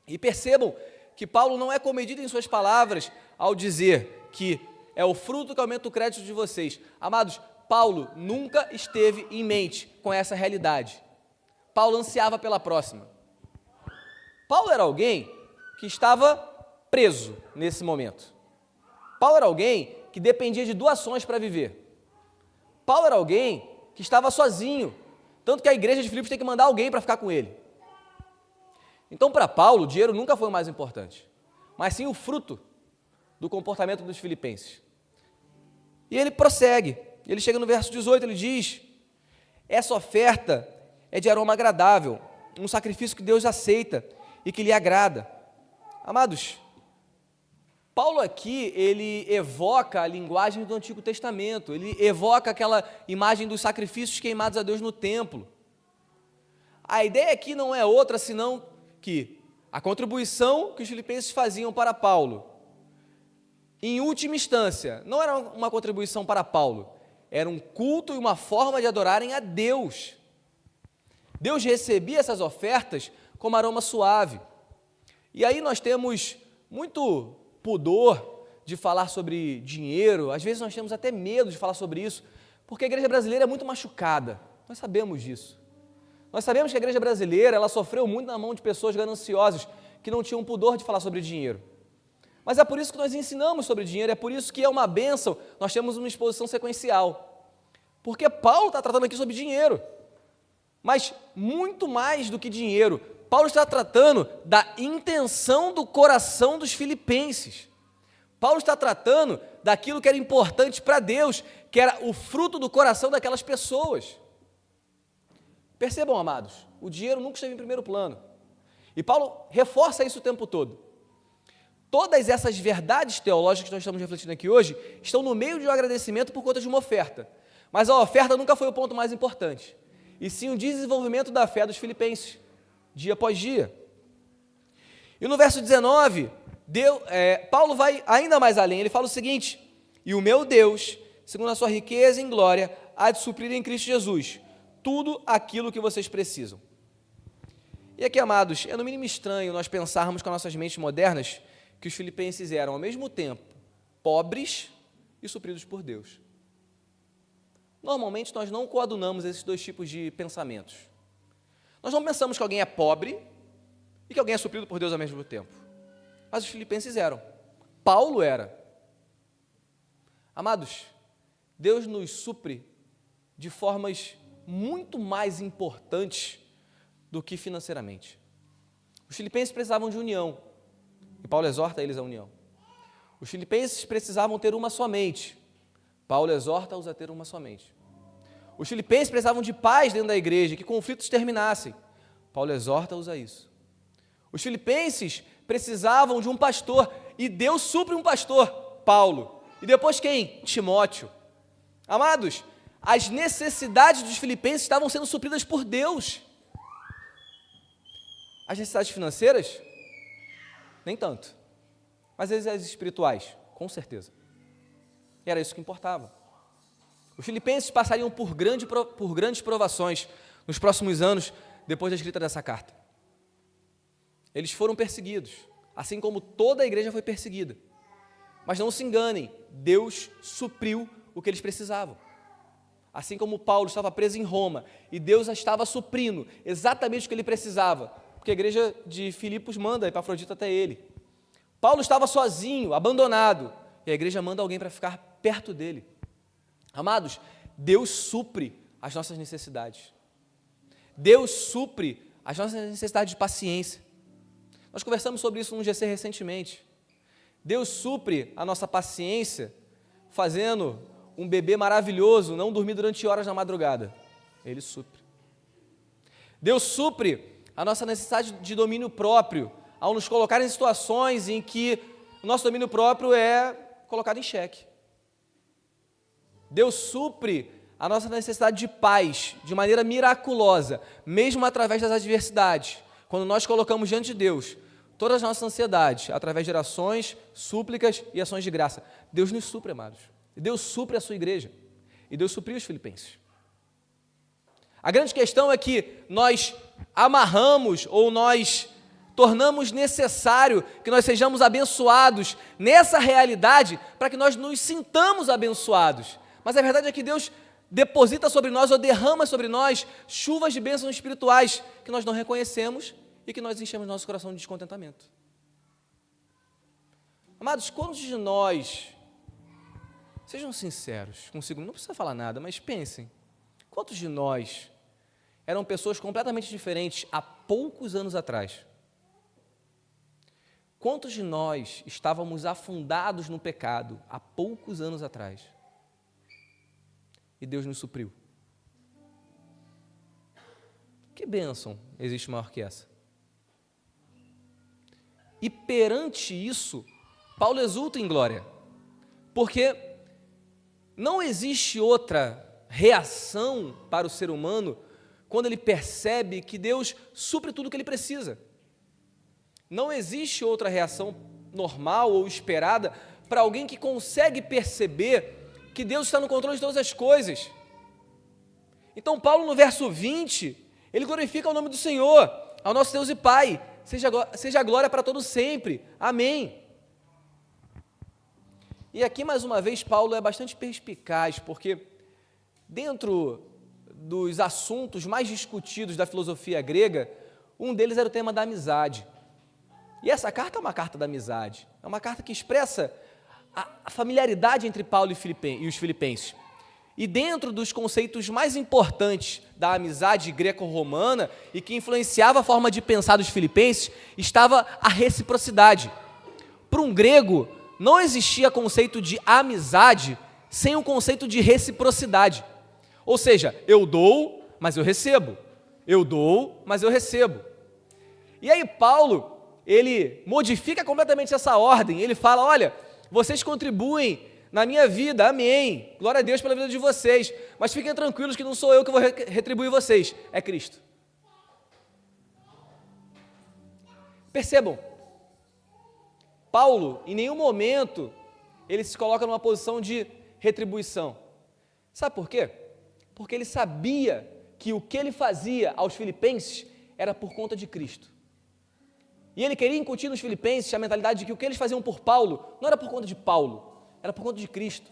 E percebam que Paulo não é comedido em suas palavras ao dizer que é o fruto que aumenta o crédito de vocês. Amados, Paulo nunca esteve em mente com essa realidade. Paulo ansiava pela próxima. Paulo era alguém que estava preso nesse momento. Paulo era alguém que dependia de doações para viver. Paulo era alguém que estava sozinho, tanto que a igreja de Filipos tem que mandar alguém para ficar com ele. Então, para Paulo, o dinheiro nunca foi o mais importante, mas sim o fruto do comportamento dos filipenses. E ele prossegue, ele chega no verso 18, ele diz: essa oferta é de aroma agradável, um sacrifício que Deus aceita e que lhe agrada. Amados, Paulo aqui, ele evoca a linguagem do Antigo Testamento, ele evoca aquela imagem dos sacrifícios queimados a Deus no templo. A ideia aqui não é outra senão que a contribuição que os filipenses faziam para Paulo, em última instância, não era uma contribuição para Paulo, era um culto e uma forma de adorarem a Deus. Deus recebia essas ofertas como aroma suave. E aí nós temos muito pudor de falar sobre dinheiro, às vezes nós temos até medo de falar sobre isso, porque a igreja brasileira é muito machucada, nós sabemos disso. Nós sabemos que a igreja brasileira, ela sofreu muito na mão de pessoas gananciosas, que não tinham pudor de falar sobre dinheiro. Mas é por isso que nós ensinamos sobre dinheiro, é por isso que é uma bênção, nós temos uma exposição sequencial. Porque Paulo está tratando aqui sobre dinheiro, mas muito mais do que dinheiro, Paulo está tratando da intenção do coração dos filipenses. Paulo está tratando daquilo que era importante para Deus, que era o fruto do coração daquelas pessoas. Percebam, amados, o dinheiro nunca esteve em primeiro plano. E Paulo reforça isso o tempo todo. Todas essas verdades teológicas que nós estamos refletindo aqui hoje estão no meio de um agradecimento por conta de uma oferta. Mas a oferta nunca foi o ponto mais importante, e sim o desenvolvimento da fé dos filipenses, dia após dia. E no verso 19, Paulo vai ainda mais além, ele fala o seguinte: e o meu Deus, segundo a sua riqueza em glória, há de suprir em Cristo Jesus tudo aquilo que vocês precisam. E aqui, amados, é no mínimo estranho nós pensarmos com as nossas mentes modernas que os filipenses eram, ao mesmo tempo, pobres e supridos por Deus. Normalmente, nós não coadunamos esses dois tipos de pensamentos. Nós não pensamos que alguém é pobre e que alguém é suprido por Deus ao mesmo tempo. Mas os filipenses eram. Paulo era. Amados, Deus nos supre de formas muito mais importantes do que financeiramente. Os filipenses precisavam de união, e Paulo exorta eles à união. Os filipenses precisavam ter uma só mente, Paulo exorta-os a ter uma só mente. Os filipenses precisavam de paz dentro da igreja, que conflitos terminassem, Paulo exorta-os a isso. Os filipenses precisavam de um pastor, e Deus supre um pastor, Paulo. E depois quem? Timóteo. Amados, as necessidades dos filipenses estavam sendo supridas por Deus. As necessidades financeiras? Nem tanto. Mas as espirituais? Com certeza. E era isso que importava. Os filipenses passariam por grandes provações nos próximos anos, depois da escrita dessa carta. Eles foram perseguidos, assim como toda a igreja foi perseguida. Mas não se enganem, Deus supriu o que eles precisavam. Assim como Paulo estava preso em Roma, e Deus estava suprindo exatamente o que ele precisava, porque a igreja de Filipos manda Epafrodito até ele. Paulo estava sozinho, abandonado, e a igreja manda alguém para ficar perto dele. Amados, Deus supre as nossas necessidades. Deus supre as nossas necessidades de paciência. Nós conversamos sobre isso no GC recentemente. Deus supre a nossa paciência fazendo um bebê maravilhoso não dormir durante horas na madrugada. Ele supre. Deus supre a nossa necessidade de domínio próprio, ao nos colocar em situações em que o nosso domínio próprio é colocado em xeque. Deus supre a nossa necessidade de paz de maneira miraculosa, mesmo através das adversidades. Quando nós colocamos diante de Deus todas as nossas ansiedades, através de orações, súplicas e ações de graça, Deus nos supre, amados. Deus supre a sua igreja. E Deus supriu os filipenses. A grande questão é que nós amarramos ou nós tornamos necessário que nós sejamos abençoados nessa realidade para que nós nos sintamos abençoados. Mas a verdade é que Deus deposita sobre nós ou derrama sobre nós chuvas de bênçãos espirituais que nós não reconhecemos e que nós enchemos nosso coração de descontentamento. Amados, quantos de nós, sejam sinceros consigo, não precisa falar nada, mas pensem, quantos de nós eram pessoas completamente diferentes há poucos anos atrás? Quantos de nós estávamos afundados no pecado há poucos anos atrás? E Deus nos supriu. Que bênção existe maior que essa? E perante isso, Paulo exulta em glória, porque não existe outra reação para o ser humano quando ele percebe que Deus supre tudo o que ele precisa. Não existe outra reação normal ou esperada para alguém que consegue perceber que Deus está no controle de todas as coisas. Então Paulo, no verso 20, ele glorifica o nome do Senhor, ao nosso Deus e Pai, seja a glória para todos sempre, amém. E aqui, mais uma vez, Paulo é bastante perspicaz, porque dentro dos assuntos mais discutidos da filosofia grega, um deles era o tema da amizade. E essa carta é uma carta da amizade, é uma carta que expressa a familiaridade entre Paulo e os filipenses. E dentro dos conceitos mais importantes da amizade greco-romana e que influenciava a forma de pensar dos filipenses, estava a reciprocidade. Para um grego, não existia conceito de amizade sem o conceito de reciprocidade. Ou seja, eu dou, mas eu recebo. Eu dou, mas eu recebo. E aí Paulo, ele modifica completamente essa ordem. Ele fala, olha, vocês contribuem na minha vida, amém, glória a Deus pela vida de vocês, mas fiquem tranquilos que não sou eu que vou retribuir vocês, é Cristo. Percebam, Paulo, em nenhum momento, ele se coloca numa posição de retribuição. Sabe por quê? Porque ele sabia que o que ele fazia aos filipenses era por conta de Cristo. E ele queria incutir nos filipenses a mentalidade de que o que eles faziam por Paulo não era por conta de Paulo, era por conta de Cristo.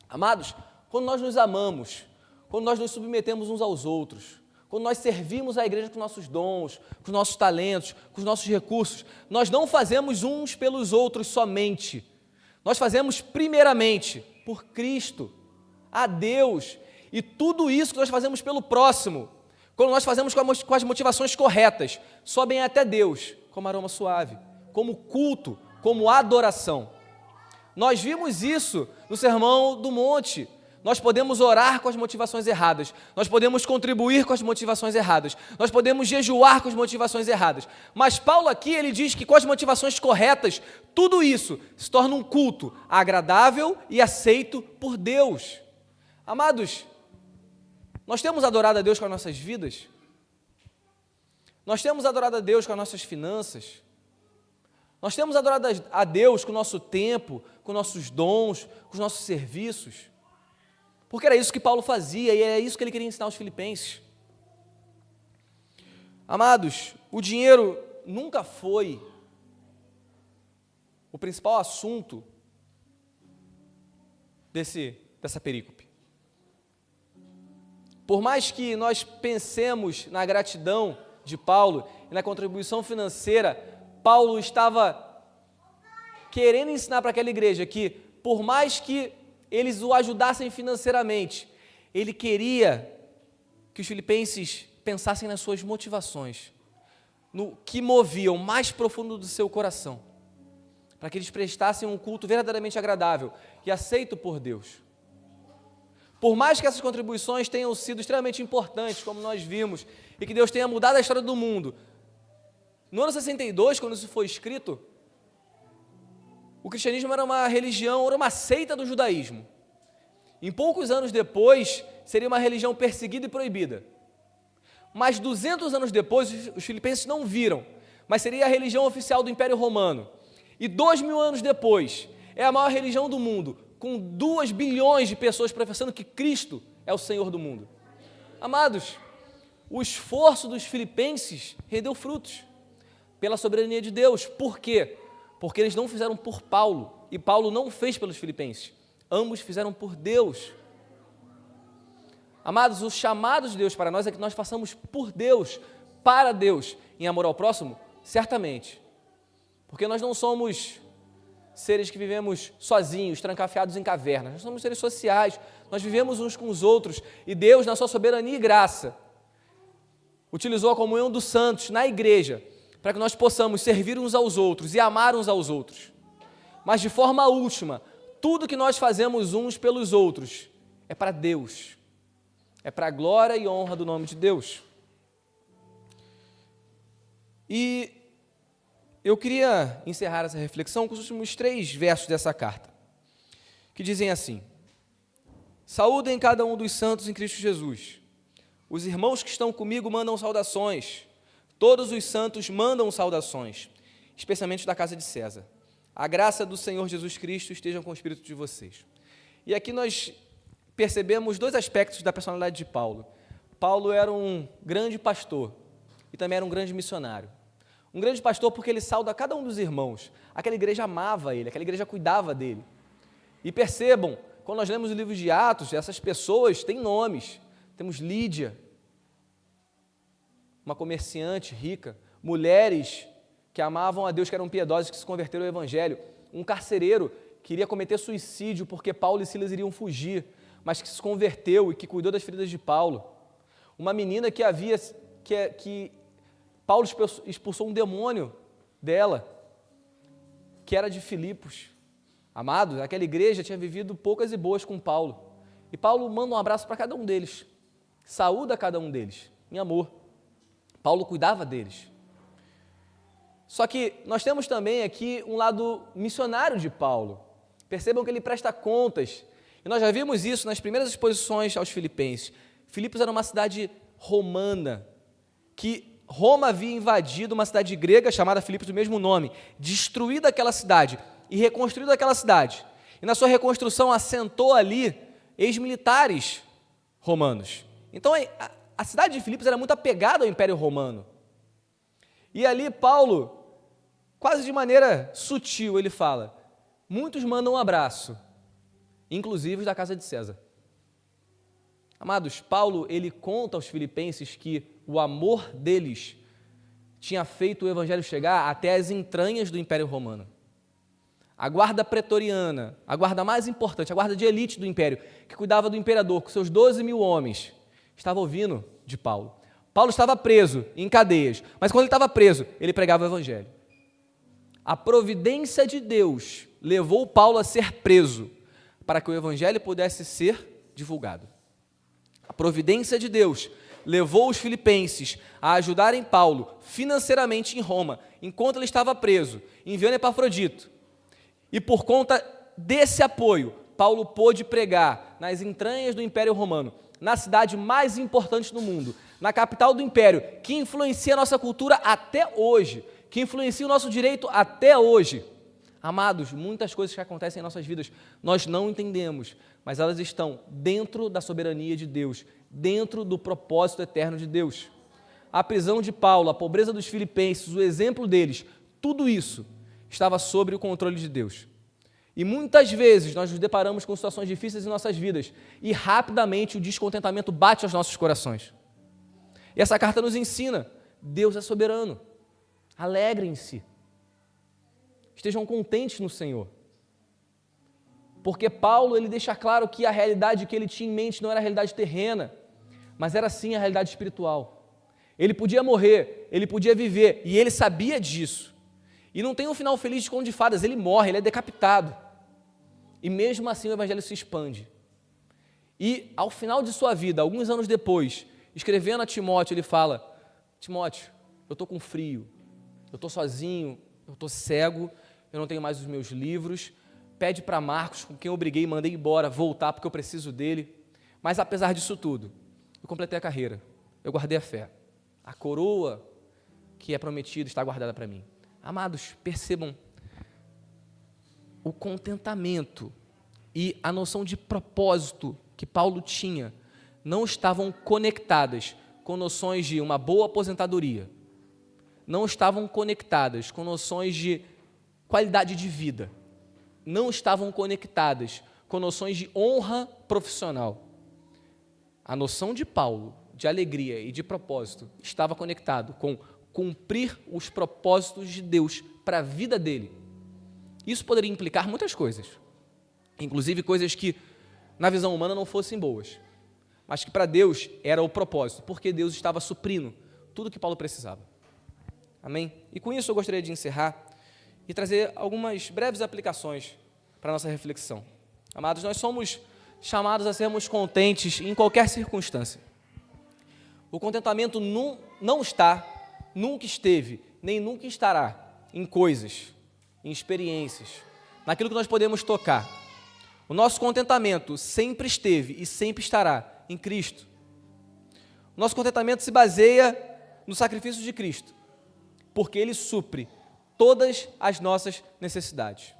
Amados, quando nós nos amamos, quando nós nos submetemos uns aos outros, quando nós servimos a igreja com nossos dons, com os nossos talentos, com os nossos recursos, nós não fazemos uns pelos outros somente. Nós fazemos primeiramente por Cristo, a Deus, e tudo isso que nós fazemos pelo próximo, quando nós fazemos com as motivações corretas, sobem até Deus, como aroma suave, como culto, como adoração. Nós vimos isso no Sermão do Monte. Nós podemos orar com as motivações erradas, nós podemos contribuir com as motivações erradas, nós podemos jejuar com as motivações erradas, mas Paulo aqui, ele diz que com as motivações corretas, tudo isso se torna um culto agradável e aceito por Deus. Amados, nós temos adorado a Deus com as nossas vidas? Nós temos adorado a Deus com as nossas finanças? Nós temos adorado a Deus com o nosso tempo, com nossos dons, com os nossos serviços? Porque era isso que Paulo fazia e era isso que ele queria ensinar aos filipenses. Amados, o dinheiro nunca foi o principal assunto dessa perícope. Por mais que nós pensemos na gratidão de Paulo e na contribuição financeira, Paulo estava querendo ensinar para aquela igreja que, por mais que eles o ajudassem financeiramente, ele queria que os filipenses pensassem nas suas motivações, no que movia o mais profundo do seu coração, para que eles prestassem um culto verdadeiramente agradável e aceito por Deus. Por mais que essas contribuições tenham sido extremamente importantes, como nós vimos, e que Deus tenha mudado a história do mundo, No ano 62, quando isso foi escrito, o cristianismo era uma religião, era uma seita do judaísmo. Em poucos anos depois, seria uma religião perseguida e proibida. Mas 200 anos depois, os filipenses não viram, mas seria a religião oficial do Império Romano. E 2000 anos depois, é a maior religião do mundo, com 2 bilhões de pessoas professando que Cristo é o Senhor do mundo. Amados, o esforço dos filipenses rendeu frutos pela soberania de Deus. Por quê? Porque eles não fizeram por Paulo, e Paulo não fez pelos filipenses. Ambos fizeram por Deus. Amados, o chamado de Deus para nós é que nós façamos por Deus, para Deus, em amor ao próximo, certamente. Porque nós não somos seres que vivemos sozinhos, trancafiados em cavernas. Nós somos seres sociais, nós vivemos uns com os outros, e Deus, na sua soberania e graça, utilizou a comunhão dos santos na igreja, para que nós possamos servir uns aos outros e amar uns aos outros. Mas de forma última, tudo que nós fazemos uns pelos outros é para Deus, é para a glória e honra do nome de Deus. E eu queria encerrar essa reflexão com os últimos 3 versos dessa carta, que dizem assim: saúdem cada um dos santos em Cristo Jesus. Os irmãos que estão comigo mandam saudações. Todos os santos mandam saudações, especialmente da casa de César. A graça do Senhor Jesus Cristo esteja com o espírito de vocês. E aqui nós percebemos 2 aspectos da personalidade de Paulo. Paulo era um grande pastor e também era um grande missionário. Um grande pastor porque ele sauda cada um dos irmãos. Aquela igreja amava ele, aquela igreja cuidava dele. E percebam, quando nós lemos o livro de Atos, essas pessoas têm nomes. Temos Lídia, uma comerciante rica, mulheres que amavam a Deus, que eram piedosas, que se converteram ao Evangelho, um carcereiro que iria cometer suicídio porque Paulo e Silas iriam fugir, mas que se converteu e que cuidou das feridas de Paulo, uma menina que Paulo expulsou um demônio dela, que era de Filipos. Amados, aquela igreja tinha vivido poucas e boas com Paulo, e Paulo manda um abraço para cada um deles, saúda cada um deles, em amor. Paulo cuidava deles. Só que nós temos também aqui um lado missionário de Paulo. Percebam que ele presta contas. E nós já vimos isso nas primeiras exposições aos Filipenses. Filipos era uma cidade romana, que Roma havia invadido uma cidade grega chamada Filipos do mesmo nome, destruído aquela cidade e reconstruído aquela cidade. E na sua reconstrução assentou ali ex-militares romanos. Então a cidade de Filipos era muito apegada ao Império Romano. E ali Paulo, quase de maneira sutil, ele fala: muitos mandam um abraço, inclusive os da casa de César. Amados, Paulo, ele conta aos filipenses que o amor deles tinha feito o evangelho chegar até as entranhas do Império Romano. A guarda pretoriana, a guarda mais importante, a guarda de elite do império, que cuidava do imperador com seus 12.000 homens, estava ouvindo de Paulo. Paulo estava preso em cadeias, mas quando ele estava preso, ele pregava o evangelho. A providência de Deus levou Paulo a ser preso para que o evangelho pudesse ser divulgado. A providência de Deus levou os filipenses a ajudarem Paulo financeiramente em Roma, enquanto ele estava preso, enviando Epafrodito. E por conta desse apoio, Paulo pôde pregar nas entranhas do Império Romano, na cidade mais importante do mundo, na capital do Império, que influencia a nossa cultura até hoje, que influencia o nosso direito até hoje. Amados, muitas coisas que acontecem em nossas vidas nós não entendemos, mas elas estão dentro da soberania de Deus, dentro do propósito eterno de Deus. A prisão de Paulo, a pobreza dos filipenses, o exemplo deles, tudo isso estava sob o controle de Deus. E muitas vezes nós nos deparamos com situações difíceis em nossas vidas e rapidamente o descontentamento bate aos nossos corações. E essa carta nos ensina: Deus é soberano, alegrem-se, estejam contentes no Senhor. Porque Paulo, ele deixa claro que a realidade que ele tinha em mente não era a realidade terrena, mas era sim a realidade espiritual. Ele podia morrer, ele podia viver, e ele sabia disso. E não tem um final feliz de conto de fadas, ele morre, ele é decapitado. E mesmo assim o evangelho se expande. E ao final de sua vida, alguns anos depois, escrevendo a Timóteo, ele fala: Timóteo, eu estou com frio, eu estou sozinho, eu estou cego, eu não tenho mais os meus livros. Pede para Marcos, com quem eu briguei e mandei embora, voltar porque eu preciso dele. Mas apesar disso tudo, eu completei a carreira, eu guardei a fé. A coroa que é prometida está guardada para mim. Amados, percebam, o contentamento e a noção de propósito que Paulo tinha não estavam conectadas com noções de uma boa aposentadoria, não estavam conectadas com noções de qualidade de vida, não estavam conectadas com noções de honra profissional. A noção de Paulo, de alegria e de propósito, estava conectado com cumprir os propósitos de Deus para a vida dele. Isso poderia implicar muitas coisas, inclusive coisas que, na visão humana, não fossem boas, mas que para Deus era o propósito, porque Deus estava suprindo tudo que Paulo precisava. Amém? E com isso eu gostaria de encerrar e trazer algumas breves aplicações para a nossa reflexão. Amados, nós somos chamados a sermos contentes em qualquer circunstância. O contentamento não está, nunca esteve, nem nunca estará em coisas, em experiências, naquilo que nós podemos tocar. O nosso contentamento sempre esteve e sempre estará em Cristo. O nosso contentamento se baseia no sacrifício de Cristo, porque Ele supre todas as nossas necessidades.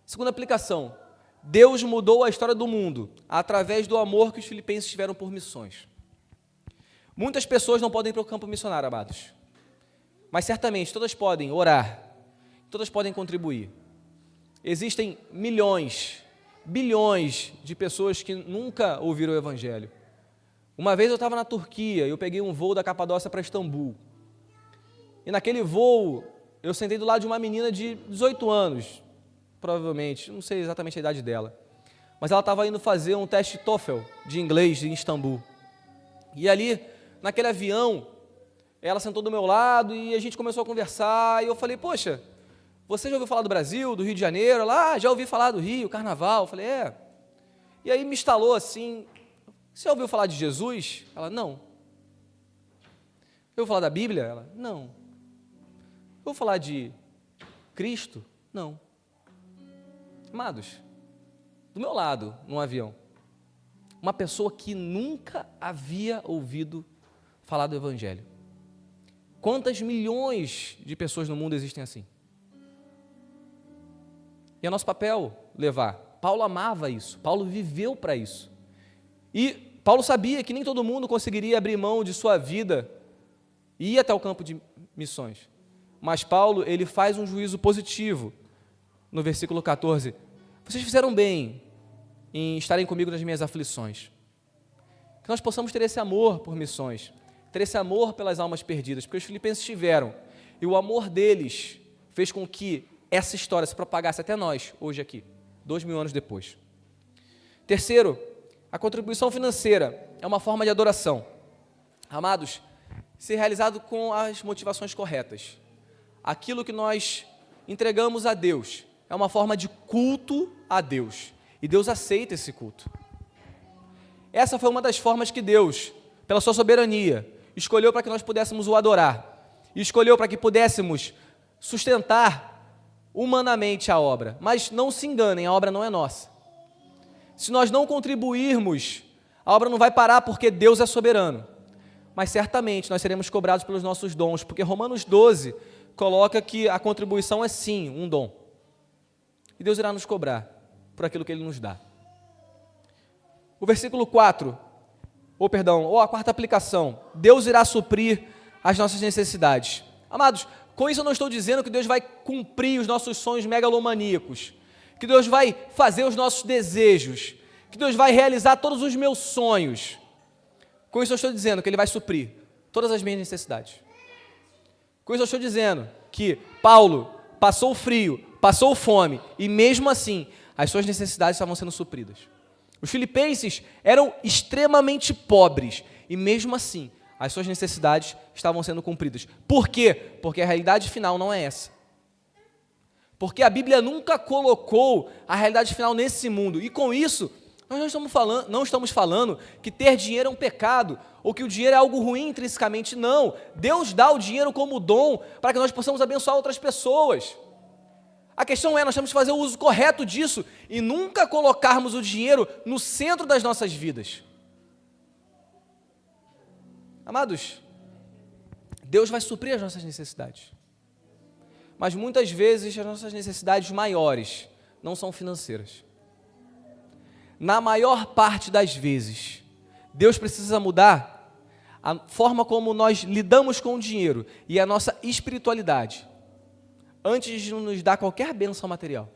Segunda aplicação, Deus mudou a história do mundo através do amor que os filipenses tiveram por missões. Muitas pessoas não podem ir para o campo missionário, amados, mas certamente todas podem orar, todas podem contribuir. Existem milhões, bilhões de pessoas que nunca ouviram o Evangelho. Uma vez eu estava na Turquia e eu peguei um voo da Capadócia para Istambul. E naquele voo, eu sentei do lado de uma menina de 18 anos, provavelmente, não sei exatamente a idade dela, mas ela estava indo fazer um teste TOEFL de inglês em Istambul. E ali, naquele avião, ela sentou do meu lado e a gente começou a conversar, e eu falei, poxa, você já ouviu falar do Brasil, do Rio de Janeiro? Ela, já ouvi falar do Rio, Carnaval. Eu falei, é. E aí me instalou assim, você ouviu falar de Jesus? Ela, não. Eu vou falar da Bíblia? Ela, não. Eu vou falar de Cristo? Não. Amados, do meu lado, num avião, uma pessoa que nunca havia ouvido falar do Evangelho. Quantas milhões de pessoas no mundo existem assim? E é nosso papel levar. Paulo amava isso, Paulo viveu para isso. E Paulo sabia que nem todo mundo conseguiria abrir mão de sua vida e ir até o campo de missões. Mas Paulo, ele faz um juízo positivo no versículo 14. Vocês fizeram bem em estarem comigo nas minhas aflições. Que nós possamos ter esse amor por missões, ter esse amor pelas almas perdidas, porque os filipenses tiveram, e o amor deles fez com que essa história se propagasse até nós, hoje aqui, 2000 anos depois. Terceiro, a contribuição financeira é uma forma de adoração. Amados, ser realizado com as motivações corretas. Aquilo que nós entregamos a Deus é uma forma de culto a Deus, e Deus aceita esse culto. Essa foi uma das formas que Deus, pela sua soberania, escolheu para que nós pudéssemos o adorar, e escolheu para que pudéssemos sustentar humanamente a obra. Mas não se enganem, a obra não é nossa. Se nós não contribuirmos, a obra não vai parar porque Deus é soberano. Mas certamente nós seremos cobrados pelos nossos dons, porque Romanos 12 coloca que a contribuição é sim um dom. E Deus irá nos cobrar por aquilo que Ele nos dá. O versículo 4, a quarta aplicação, Deus irá suprir as nossas necessidades. Amados, com isso eu não estou dizendo que Deus vai cumprir os nossos sonhos megalomaníacos, que Deus vai fazer os nossos desejos, que Deus vai realizar todos os meus sonhos. Com isso eu estou dizendo que Ele vai suprir todas as minhas necessidades. Com isso eu estou dizendo que Paulo passou frio, passou fome, e mesmo assim as suas necessidades estavam sendo supridas. Os filipenses eram extremamente pobres, e mesmo assim as suas necessidades estavam sendo cumpridas. Por quê? Porque a realidade final não é essa. Porque a Bíblia nunca colocou a realidade final nesse mundo. E com isso, Nós não estamos falando que ter dinheiro é um pecado, ou que o dinheiro é algo ruim intrinsecamente, não. Deus dá o dinheiro como dom para que nós possamos abençoar outras pessoas. A questão é, nós temos que fazer o uso correto disso e nunca colocarmos o dinheiro no centro das nossas vidas. Amados, Deus vai suprir as nossas necessidades. Mas muitas vezes as nossas necessidades maiores não são financeiras. Na maior parte das vezes, Deus precisa mudar a forma como nós lidamos com o dinheiro e a nossa espiritualidade, antes de nos dar qualquer bênção material.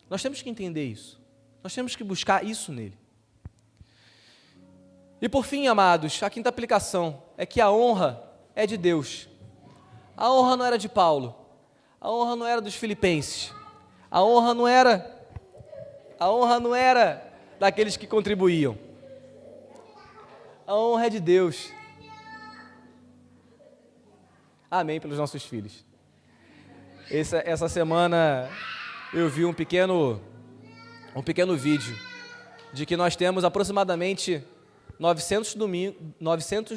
Nós temos que entender isso. Nós temos que buscar isso nele. E por fim, amados, a quinta aplicação é que a honra é de Deus. A honra não era de Paulo. A honra não era dos filipenses. A honra não era daqueles que contribuíam. A honra é de Deus. Amém pelos nossos filhos. Essa semana eu vi um pequeno vídeo de que nós temos aproximadamente 900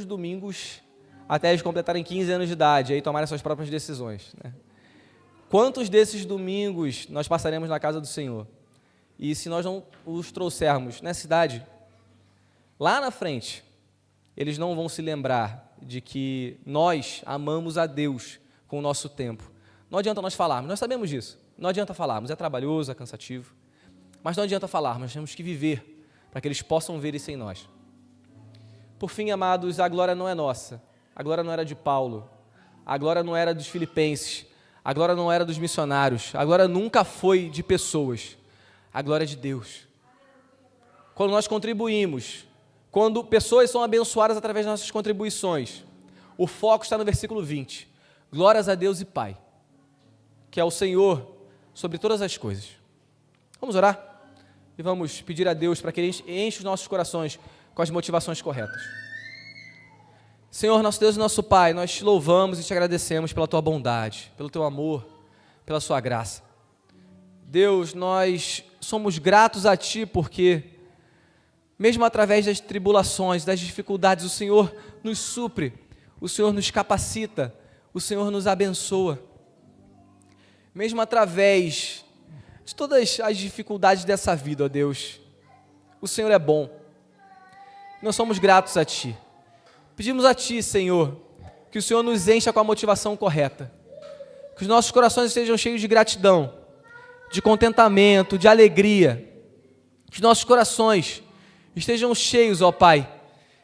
domingos até eles completarem 15 anos de idade e aí tomarem suas próprias decisões, né? Quantos desses domingos nós passaremos na casa do Senhor? E se nós não os trouxermos nessa idade, lá na frente, eles não vão se lembrar de que nós amamos a Deus com o nosso tempo. Não adianta nós falarmos, nós sabemos disso. Não adianta falarmos, é trabalhoso, é cansativo. Mas não adianta falarmos, nós temos que viver para que eles possam ver isso em nós. Por fim, amados, a glória não é nossa. A glória não era de Paulo. A glória não era dos filipenses. A glória não era dos missionários. A glória nunca foi de pessoas. A glória é de Deus. Quando nós contribuímos, quando pessoas são abençoadas através das nossas contribuições, o foco está no versículo 20. Glórias a Deus e Pai, que é o Senhor sobre todas as coisas. Vamos orar? E vamos pedir a Deus para que Ele enche os nossos corações com as motivações corretas. Senhor, nosso Deus e nosso Pai, nós te louvamos e te agradecemos pela Tua bondade, pelo Teu amor, pela Sua graça. Deus, nós somos gratos a Ti porque, mesmo através das tribulações, das dificuldades, o Senhor nos supre, o Senhor nos capacita, o Senhor nos abençoa. Mesmo através de todas as dificuldades dessa vida, ó Deus, o Senhor é bom. Nós somos gratos a Ti. Pedimos a Ti, Senhor, que o Senhor nos encha com a motivação correta. Que os nossos corações estejam cheios de gratidão, de contentamento, de alegria. Que os nossos corações estejam cheios, ó Pai,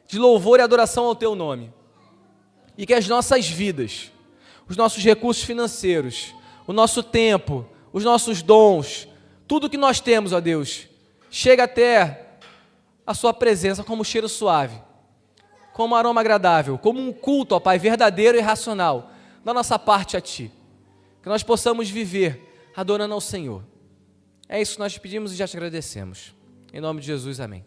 de louvor e adoração ao Teu nome. E que as nossas vidas, os nossos recursos financeiros, o nosso tempo, os nossos dons, tudo que nós temos, ó Deus, chega até a Sua presença como um cheiro suave, como um aroma agradável, como um culto, ó Pai, verdadeiro e racional, da nossa parte a Ti. Que nós possamos viver adorando ao Senhor. É isso que nós te pedimos e já te agradecemos. Em nome de Jesus, amém.